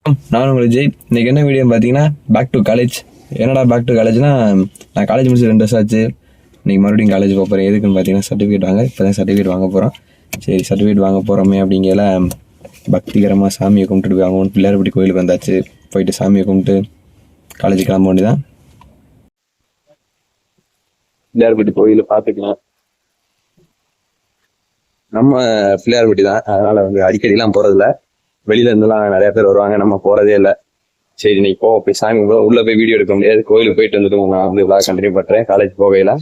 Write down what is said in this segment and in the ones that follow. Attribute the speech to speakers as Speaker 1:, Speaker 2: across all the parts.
Speaker 1: நான் உங்களுக்கு ஜெய். இன்னைக்கு என்ன வீடியோ பார்த்தீங்கன்னா பேக் டு காலேஜ். என்னடா பேக் டு காலேஜ்னா, நான் காலேஜ் முடிச்சு 2 வருஷம் ஆச்சு. இன்னைக்கு மறுபடியும் காலேஜ் போக போகிறேன். எதுக்குன்னு பார்த்தீங்கன்னா சர்டிஃபிகேட் வாங்க. இப்போ தான் சர்டிஃபிகேட் வாங்க போகிறோம். சரி, சர்டிஃபிகேட் வாங்க போகிறோமே அப்படிங்கிற பக்திகரமாக சாமியை கும்பிட்டுட்டு வாங்கணும். பிள்ளையார்பட்டி கோயிலுக்கு வந்தாச்சு. போயிட்டு சாமியை கும்பிட்டு காலேஜ் கிளம்ப வேண்டியதான். பிள்ளையார்பட்டி கோயில் பார்த்துக்கலாம். நம்ம பிள்ளையார்பட்டி தான், அதனால வந்து அடிக்கடிலாம் போகிறதில்ல. வெளியில இருந்தெல்லாம் நிறைய பேர் வருவாங்க, நம்ம போறதே இல்லை. சரி, இன்னைக்கு போய் சாமி உள்ள போய் வீடியோ எடுக்க முடியாது. கோயிலுக்கு போயிட்டு வந்துட்டு நான் வந்து விழா கண்டினியூ பண்றேன். காலேஜ் போகையில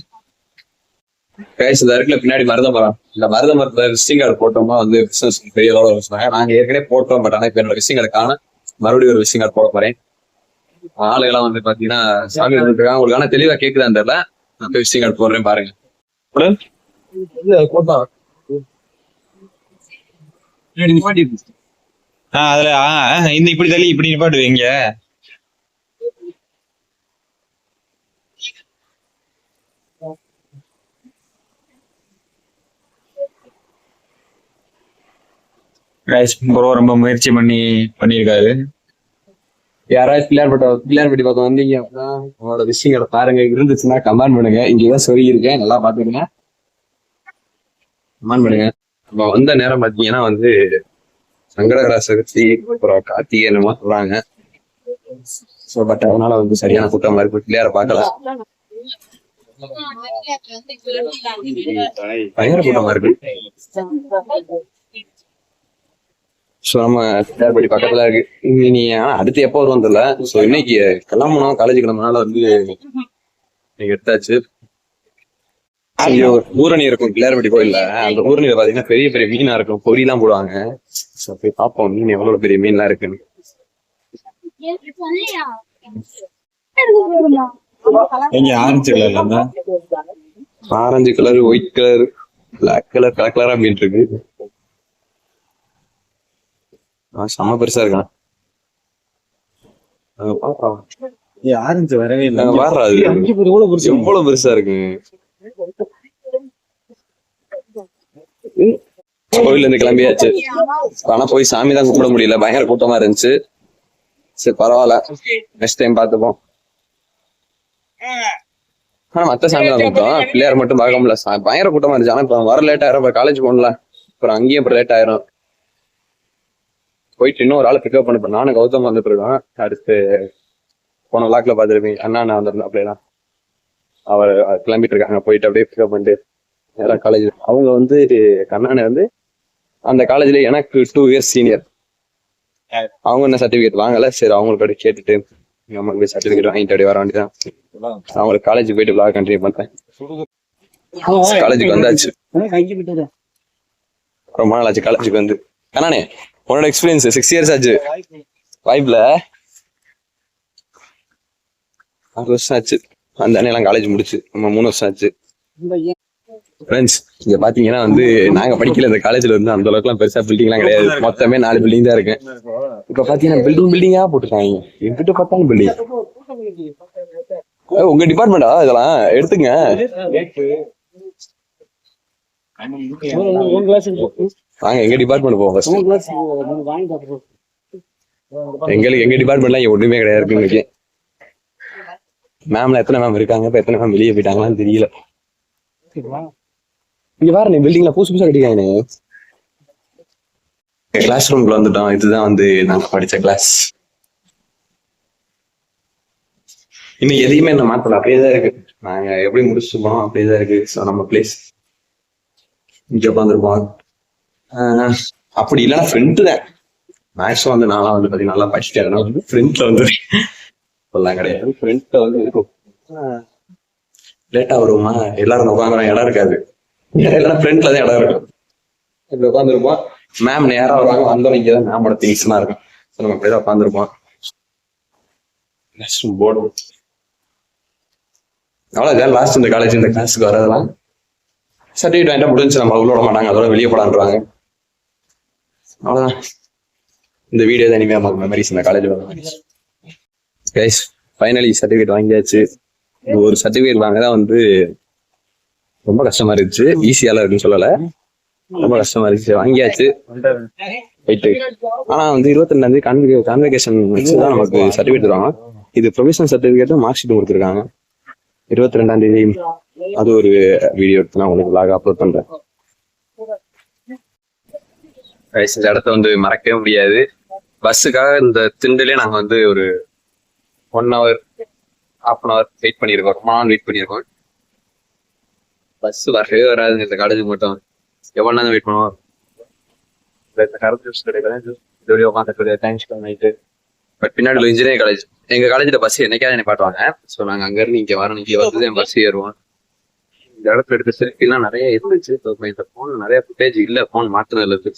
Speaker 1: இருக்குல்ல பின்னாடி மருத மரம், இந்த மருத மரத்துல விசிட்டிங் கார்டு போட்டோமா வந்து பிசினஸ் பெரிய அளவில் சொன்னாங்க. நாங்க ஏற்கனவே போட்டோம், பட் ஆனா இப்ப என்னோட விசிட்டிங் கார்டு காண மறுபடியும் ஒரு விசிட்டிங் கார்டு போட போறேன். ஆளுகெல்லாம் வந்து பாத்தீங்கன்னா சாமி வந்துருக்காங்க. உங்களுக்கு ஆனா தெளிவா கேக்குதான் தெரியல. நான் போய் விசிட்டிங் கார்டு போடுறேன் பாருங்க.
Speaker 2: அதுல இந்த இப்படி தள்ளி இப்படி நிப்பாட்டுவீங்க. ரொம்ப முயற்சி பண்ணிருக்காரு.
Speaker 1: யாராவது பிள்ளையார்பட்டி பக்கம் வந்தீங்க அப்படின்னா உங்களோட விஷயங்களை பாருங்க. இருந்துச்சுன்னா கமெண்ட் பண்ணுங்க. இங்கதான் சொல்லியிருக்கேன், நல்லா பாத்துக்கங்க, கமெண்ட் பண்ணுங்க. நம்ம வந்த நேரம் பாத்தீங்கன்னா வந்து சங்கடகரா சதுர்த்தி, அப்புறம் கார்த்திகை என்னமோ சொல்றாங்க. ஸோ பட் அதனால வந்து சரியான கூட்டமா இருக்கு. பிள்ளையார பார்க்கலாம், பயங்கர கூட்டமா இருக்கு. ஸோ நம்ம பிள்ளையார்பட்டி பக்கத்துல இருக்கு. இனி அடுத்து எப்போ வருவோம் தெரியல. ஸோ இன்னைக்கு கிளம்பணும், காலேஜ் கிளம்புனால வந்து இன்னைக்கு எடுத்தாச்சு. ஊரணி இருக்கும் பிள்ளையார்பட்டி கோயில்ல. அந்த ஊரணியில பாத்தீங்கன்னா பெரிய பெரிய மீனா இருக்கும், பொரியெல்லாம் போடுவாங்க. போய் பார்ப்போம் மீன் எவ்வளவு பெரிய மீன்லாம் இருக்குன்னு. Orange colour, white colour, black colour, colour கலரா மீன் இருக்கு. செம பெருசா இருக்கான்.
Speaker 2: ஆரஞ்சு வரவே இல்லை.
Speaker 1: எவ்வளவு பெருசா இருக்கு. கோயில்ல இருந்து கிளம்பியாச்சு. ஆனா போய் சாமி தான் கும்பிட முடியல, பயங்கர கூட்டமா இருந்துச்சு. சரி பரவாயில்ல, நெக்ஸ்ட் டைம் பார்த்துப்போம். ஆனா மத்த சாமி தான் கூட்டம், பிள்ளையார் மட்டும் பார்க்க முடியல. பயங்கர கூட்டமா இருந்துச்சு. ஆனா இப்ப வர லேட் ஆயிரும், காலேஜ் போகணும்ல, அப்புறம் அங்கேயும் அப்புறம் லேட் ஆயிரும். போயிட்டு இன்னும் ஒரு ஆளை பிக்கப் பண்ண நானும் கௌதம் வந்துட்டு இருக்கோம். அடுத்து போன விளாக்ல பாத்துருப்பீங்க, அண்ணா வந்திருந்தேன். அப்படியேதான் அவர் கிளம்பிட்டு இருக்காங்க. போயிட்டு அப்படியே பிக்கப் பண்ணிட்டு நேரம் காலேஜ். அவங்க வந்து கண்ணானே வந்து அந்த காலேஜ்ல எனக்கு 2 இயர்ஸ் சீனியர். அவங்க என்ன சர்டிபிகேட் வாங்கல. சரி, அவங்களுக்கு அப்படியே கேட்டுட்டு நம்ம போய் சர்டிபிகேட் வாங்கிட்டு அப்படியே வர வேண்டியதான். அவங்களுக்கு காலேஜுக்கு போயிட்டு விளாக் கண்டினியூ பண்றேன். காலேஜுக்கு வந்தாச்சு, ரொம்ப நாள் ஆச்சு காலேஜுக்கு வந்து. கண்ணானே, உன்னோட எக்ஸ்பீரியன்ஸ் 6 இயர்ஸ் ஆச்சு வாய்ப்புல. 6 வருஷம் ஆச்சு. அந்த அண்ணெல்லாம் காலேஜ் முடிச்சு நம்ம 3 வருஷம் ஆச்சு. ஃப்ரெண்ட்ஸ், இங்க பாத்தீங்கன்னா வந்து நாங்க படிக்கல இந்த காலேஜ்ல வந்து அந்த அளவுக்கு எல்லாம் பெருசா பில்டிங் எல்லாம் கிடையாது. மொத்தமே 4 பில்டிங் தான் இருக்கு. இப்ப பாத்தீங்கன்னா பில்டிங்கா போட்டுருக்காங்க. எங்கிட்ட பார்த்தாலும் பில்டிங். உங்க டிபார்ட்மெண்டா இதெல்லாம்? எடுத்துங்க. வாங்க எங்க டிபார்ட்மெண்ட் போவோம். எங்க டிபார்ட்மெண்ட்லாம் இங்க ஒண்ணுமே கிடையாது. இன்னைக்கு மேம்ல எத்தனை மேம் இருக்காங்க, இப்ப எத்தனை மேம் வெளியே போயிட்டாங்களான்னு தெரியல. இங்க பாரு, பில்டிங்ல புதுசா கட்டிருக்காங்க. கிளாஸ் ரூம்குள்ள வந்துட்டோம். இதுதான் வந்து நாங்க படிச்ச கிளாஸ். இன்னும் எதையுமே என்ன மாத்தல, அப்படியேதான் இருக்கு. நாங்க எப்படி முடிச்சுப்போம் அப்படியேதான் இருக்கு. ஸோ நம்ம பிளேஸ் இங்க உட்காந்துருப்போம். அப்படி இல்லைன்னா ஃப்ரெண்ட் தான் மேக்ஸிமம் வந்து நான்லாம் வந்து பாத்தீங்கன்னா நல்லா படிச்சுட்டேன். ஃப்ரெண்ட்ல வந்து சொல்லலாம் கிடையாது. ஃப்ரெண்ட்ல வந்து இருக்கும். லேட்டா வருவோமா, எல்லாரும் உட்காந்துறோம், இடம் இருக்காது. இல்லைன்னா ஃப்ரெண்ட்ல தான் இடம் இருக்கும். இப்படி உட்காந்துருப்போம். மேம் நேரா வருவாங்க, வந்தோம் இங்கதான் மேமோட திங்ஸ் எல்லாம் இருக்கும். நம்ம அப்படியேதான் உட்காந்துருப்போம். போர்டு அவ்வளவுதான். லாஸ்ட் இந்த காலேஜ் இந்த கிளாஸுக்கு வரதெல்லாம் சர்டிஃபிகேட் வாங்கிட்டா முடிஞ்சு. நம்ம உள்ள விட மாட்டாங்க, அதோட வெளியே போடான்றாங்க. அவ்வளவுதான். இந்த வீடியோ தான் இனிமே நமக்கு மெமரிஸ். இந்த காலேஜ் கைஸ், ஃபைனலி சர்டிஃபிகேட் வாங்கியாச்சு. ஒரு சர்டிஃபிகேட் வாங்கதான் வந்து ரொம்ப கஷ்டமா இருந்துச்சு. ஈஸியால இருக்குன்னு சொல்லல, ரொம்ப கஷ்டமா இருந்துச்சு. வாங்கியாச்சு. போயிட்டு ஆனா வந்து 22ஆம் தேதி கான்வெகேஷன் வச்சு தான் நமக்கு சர்டிஃபிகேட் தருவாங்க. இது ப்ரொவிஷனல் சர்டிஃபிகேட்டும் மார்க் ஷீட்டும் கொடுத்துருக்காங்க. 22ஆம் தேதி அது ஒரு வீடியோ எடுத்து நான் உங்களுக்கு vlog அப்லோட் பண்றேன். Guys, இந்த இடத்த வந்து மறக்கவே முடியாது. பஸ்ஸுக்காக இந்த திண்டுலயே நாங்க வந்து ஒரு 1 hour 1/2 hour வெயிட் பண்ணியிருக்கோம். ரொம்ப நாள் வெயிட் பண்ணியிருக்கோம். பஸ் வரவே வராதுங்க இந்த காலேஜுக்கு மட்டும். எவ்வளவு நேரம் வெயிட் பண்ணுவோம். இந்த கரண்ட் ஜூஸ் கிடையாது. இதுவரையும் உட்காந்து டைம் ஸ்பெண்ட் பண்ணிட்டு பட் பின்னாடி உள்ள இன்ஜினியரிங் காலேஜ் எங்க காலேஜ்ல பஸ் என்னைக்காவது என்ன பாட்டுவாங்க. ஸோ நாங்க அங்க இருந்து இங்க வரணும். இங்கே வந்து என் பஸ் ஏறுவோம். இந்த இடத்துல எடுத்த செல்ஃபிலாம் நிறைய இருந்துச்சு. இந்த போன் நிறைய ஃபுட்டேஜ் இல்ல, போன் மாத்தினதுல இருக்கு.